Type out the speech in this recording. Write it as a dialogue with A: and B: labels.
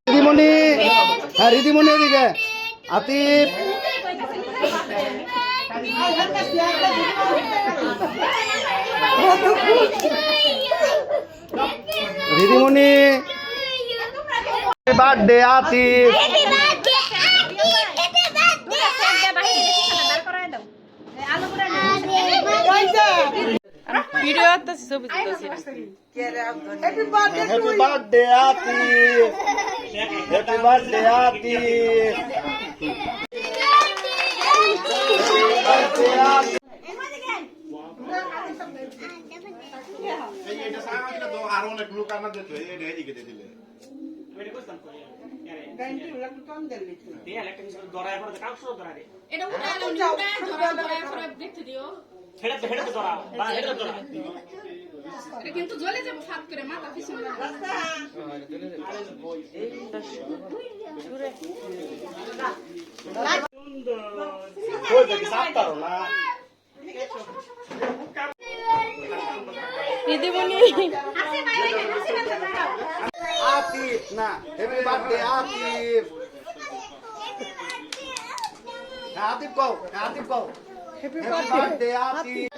A: রিদিমণি, হ্যাঁ রিদিমণি এদিকে। Atif, Ridimoni, birthday Atif.
B: Video করতেছি, ছবি তুলতেছি।
A: Happy birthday Atif, happy birthday Atif.
C: আরো অনেক লোক আমার দিতে এদিকে দিলে
D: কিন্তু জ্বলে যাবো ফাঁক করে মাথা পিছনে
B: দিদিমণি
A: আতিফ না, হ্যাপি বার্থডে আতিফ। আতিফ কও, আতিফ কও, হ্যাপি বার্থডে আতিফ।